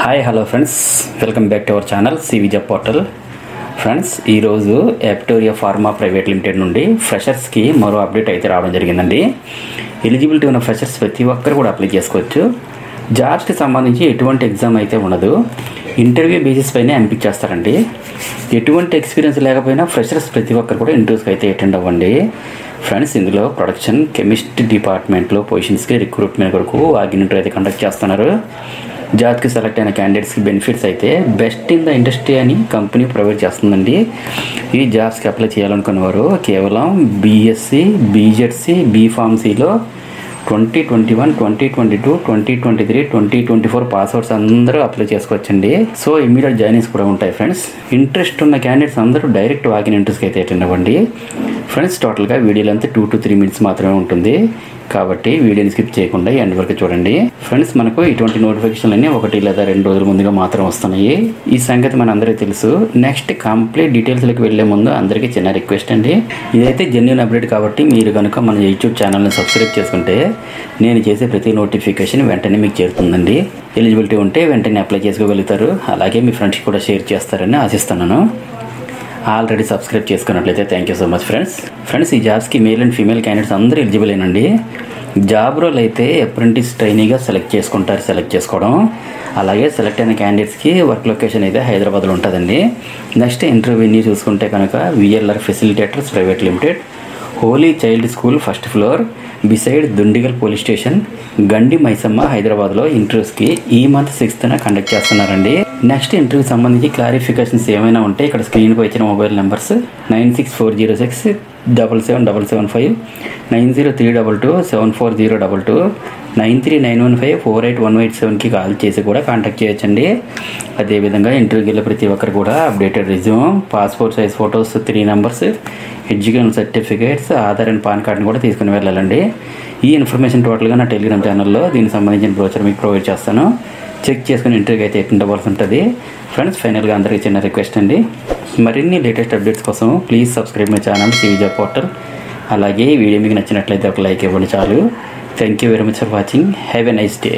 Hi hello friends, welcome back to our channel CV job portal. Friends, ఈరోజు Aptoria pharma private limited నుండి ఫ్రెషర్స్కి మరో update అయితే రావడం జరిగిందండి. ఎలిజిబిలిటీ ఉన్న ఫ్రెషర్స్ ప్రతి ఒక్కరు కూడా అప్లై చేసుకోవచ్చు. జాబ్స్కి సంబంధించి ఎటువంటి ఎగ్జామ్ అయితే ఉండదు, ఇంటర్వ్యూ బేసిస్ పైన ఎంపిక చేస్తారండి. ఎటువంటి ఎక్స్పీరియన్స్ లేకపోయినా ఫ్రెషర్స్ ప్రతి ఒక్కరు కూడా ఇంటర్వ్యూస్కి అయితే అటెండ్ అవ్వండి. ఫ్రెండ్స్, ఇందులో ప్రొడక్షన్ కెమిస్ట్రీ డిపార్ట్మెంట్లో పొజిషన్స్కి రిక్రూట్మెంట్ కొరకు వాకిన్ ఇంటర్వ్యూ అయితే కండక్ట్ చేస్తున్నారు. జాబ్కి సెలెక్ట్ అయిన క్యాండిడేట్స్కి బెనిఫిట్స్ అయితే బెస్ట్ ఇన్ ద ఇండస్ట్రీ అని కంపెనీ ప్రొవైడ్ చేస్తుందండి. ఈ జాబ్స్కి అప్లై చేయాలనుకున్నవారు కేవలం బీఎస్సీ, బీజెడ్సీ, బీఫార్మసీలో 2021, 2022, 2023, 2024 పాస్వర్డ్స్ అందరూ అప్లై చేసుకోవచ్చండి. సో ఇమీడియట్ జాయినింగ్స్ కూడా ఉంటాయి. ఫ్రెండ్స్, ఇంట్రెస్ట్ ఉన్న క్యాండిడేట్స్ అందరూ డైరెక్ట్ వాకిన్ ఇంటర్వ్యూస్కి అయితే అటెండ్ అవ్వండి. ఫ్రెండ్స్, టోటల్గా వీడియో లెంత్ 2 to 3 minutes మాత్రమే ఉంటుంది, కాబట్టి వీడియోని స్కిప్ చేయకుండా ఎండ్ వరకు చూడండి. ఫ్రెండ్స్, మనకు ఇటువంటి నోటిఫికేషన్లు అన్నీ 1 లేదా 2 రోజుల ముందుగా మాత్రం వస్తున్నాయి. ఈ సంగతి మన అందరికీ తెలుసు. నెక్స్ట్ కంప్లీట్ డీటెయిల్స్లోకి వెళ్లే ముందు అందరికీ చిన్న రిక్వెస్ట్ అండి. ఇదైతే జెన్యూన్ అప్డేట్ కాబట్టి మీరు కనుక మన యూట్యూబ్ ఛానల్ని సబ్స్క్రైబ్ చేసుకుంటే నేను చేసే ప్రతి నోటిఫికేషన్ వెంటనే మీకు చేరుతుందండి. ఎలిజిబిలిటీ ఉంటే వెంటనే అప్లై చేసుకోగలుగుతారు. అలాగే మీ ఫ్రెండ్స్కి కూడా షేర్ చేస్తారని ఆశిస్తున్నాను. ఆల్రెడీ సబ్స్క్రైబ్ చేసుకున్నట్లయితే thank you so much. Friends, ఈ జాబ్స్కి మేల్ అండ్ ఫీమేల్ క్యాండిడేట్స్ అందరూ ఎలిజిబుల్ అయినండి. జాబ్ రోల్ అయితే అప్రెంటిస్ ట్రైనీగా సెలెక్ట్ చేసుకోవడం. అలాగే సెలెక్ట్ అయిన క్యాండిడేట్స్కి వర్క్ లొకేషన్ అయితే హైదరాబాద్లో ఉంటుందండి. నెక్స్ట్ ఇంటర్వ్యూని చూసుకుంటే కనుక VLR facilitators private limited, holy child school, 1st floor, beside Dundigal police station, Gandi Maisamma, హైదరాబాద్లో ఇంటర్వ్యూస్కి ఈ మంత్ 6th కండక్ట్ చేస్తున్నారండి. నెక్స్ట్ ఇంటర్వ్యూకి సంబంధించి క్లారిఫికేషన్స్ ఏమైనా ఉంటే ఇక్కడ స్క్రీన్కి వచ్చిన మొబైల్ నెంబర్స్ 9640677775, 9032274022, 9391548187కి కాల్ చేసి కూడా కాంటాక్ట్ చేయొచ్చండి. అదేవిధంగా ఇంటర్వ్యూకి వెళ్ళే ప్రతి ఒక్కరు కూడా updated resume, passport size photos 3 numbers, education certificates, Aadhaar and pan కార్డ్ని కూడా తీసుకుని వెళ్ళాలండి. ఈ ఇన్ఫర్మేషన్ టోటల్గా నా టెలిగ్రామ్ ఛానల్లో దీనికి సంబంధించిన బ్రోచర్ మీకు ప్రొవైడ్ చేస్తాను. చెక్ చేసుకుని ఇంటర్వ్యూకి అయితే అటెండ్ అవ్వాల్సి ఉంటుంది. ఫ్రెండ్స్, ఫైనల్గా అందరికీ చిన్న రిక్వెస్ట్ అండి, మరిన్ని లేటెస్ట్ అప్డేట్స్ కోసం please subscribe my channel CV job portal. అలాగే ఈ వీడియో మీకు నచ్చినట్లయితే ఒక లైక్ ఇవ్వండి చాలు. Thank you very much for watching. Have a nice day.